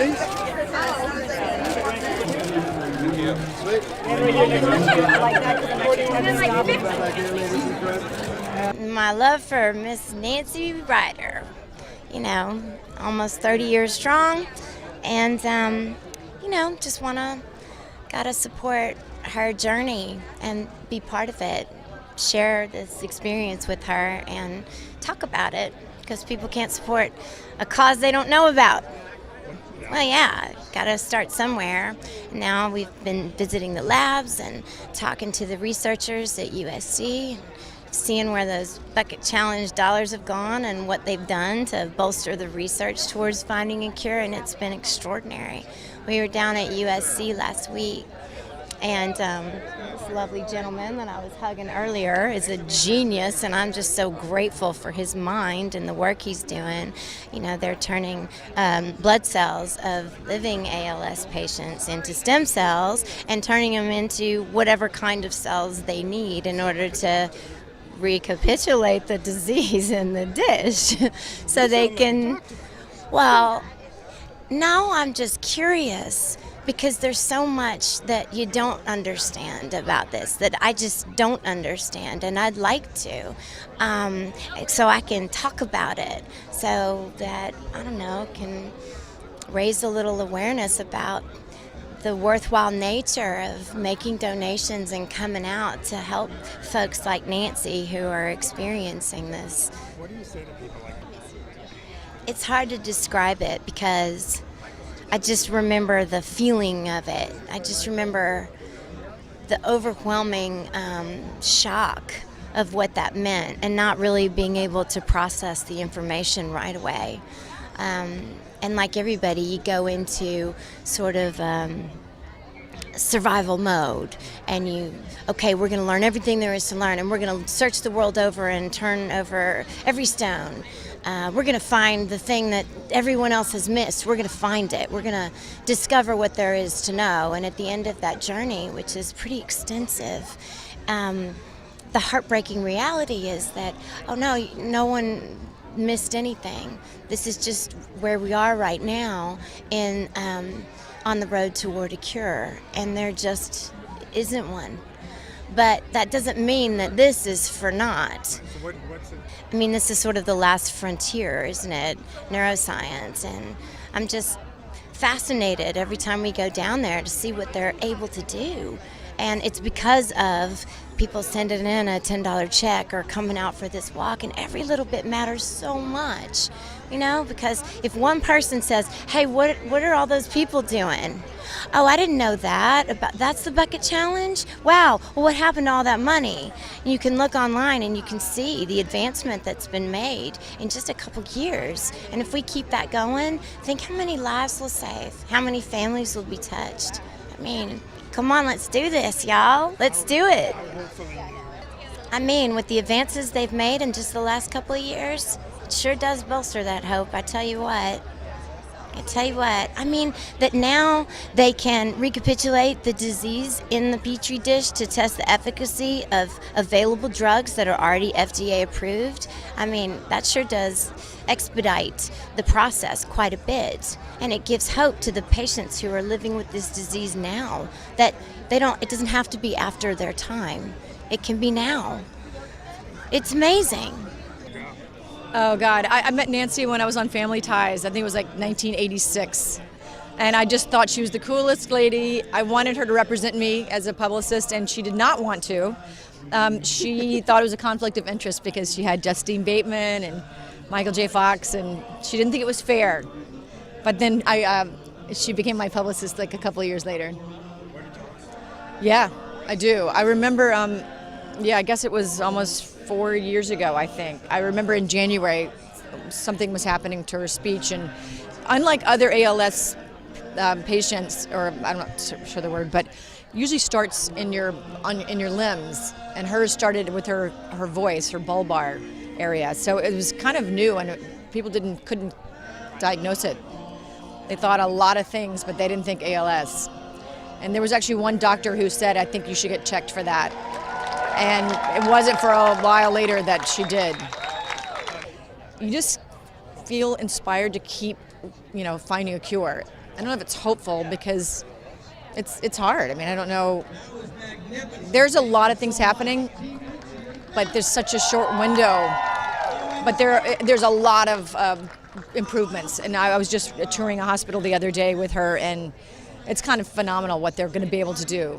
please. My love for Miss Nancy Ryder, almost 30 years strong, and just gotta support her journey and be part of it, share this experience with her and talk about it, because people can't support a cause they don't know about. Well, yeah, gotta start somewhere. Now we've been visiting the labs and talking to the researchers at USC, seeing where those bucket challenge dollars have gone and what they've done to bolster the research towards finding a cure, and it's been extraordinary. We were down at USC last week, and this lovely gentleman that I was hugging earlier is a genius, and I'm just so grateful for his mind and the work he's doing. They're turning blood cells of living ALS patients into stem cells and turning them into whatever kind of cells they need in order to recapitulate the disease in the dish so they can, well, now I'm just curious, because there's so much that you don't understand about this that I just don't understand, and I'd like to, so I can talk about it, so that, can raise a little awareness about the worthwhile nature of making donations and coming out to help folks like Nancy who are experiencing this. What do you say to people like that? It's hard to describe it, because I just remember the feeling of it. I just remember the overwhelming shock of what that meant, and not really being able to process the information right away. And like everybody, you go into sort of survival mode, and we're going to learn everything there is to learn, and we're going to search the world over and turn over every stone. We're going to find the thing that everyone else has missed. We're going to find it. We're going to discover what there is to know. And at the end of that journey, which is pretty extensive, the heartbreaking reality is that, no one missed anything. This is just where we are right now on the road toward a cure, and there just isn't one. But that doesn't mean that this is for naught. So what's it? I mean, this is sort of the last frontier, isn't it? Neuroscience. And I'm just fascinated every time we go down there to see what they're able to do. And it's because of people sending in a $10 check or coming out for this walk, and every little bit matters so much, because if one person says, hey, what are all those people doing? Oh, I didn't know that. That's the bucket challenge? Wow, well, what happened to all that money? You can look online and you can see the advancement that's been made in just a couple years. And if we keep that going, think how many lives we'll save, how many families will be touched. I mean, come on, let's do this, y'all. Let's do it. With the advances they've made in just the last couple of years, it sure does bolster that hope, I tell you what. That now they can recapitulate the disease in the Petri dish to test the efficacy of available drugs that are already FDA approved. That sure does expedite the process quite a bit. And it gives hope to the patients who are living with this disease now, that it doesn't have to be after their time. It can be now. It's amazing. Oh, God. I met Nancy when I was on Family Ties. I think it was like 1986. And I just thought she was the coolest lady. I wanted her to represent me as a publicist, and she did not want to. She thought it was a conflict of interest because she had Justine Bateman and Michael J. Fox, and she didn't think it was fair. But then she became my publicist like a couple of years later. Yeah, I do. I remember, I guess it was almost 4 years ago, I think. I remember in January, something was happening to her speech, and unlike other ALS patients, or I'm not sure the word, but usually starts in your limbs, and hers started with her voice, her bulbar area. So it was kind of new, and people couldn't diagnose it. They thought a lot of things, but they didn't think ALS. And there was actually one doctor who said, I think you should get checked for that. And it wasn't for a while later that she did. You just feel inspired to keep, finding a cure. don't know if it's hopeful because it's hard. I mean, I don't know. There's a lot of things happening, but there's such a short window. But there's a lot of improvements. And I was just touring a hospital the other day with her, and it's kind of phenomenal what they're going to be able to do.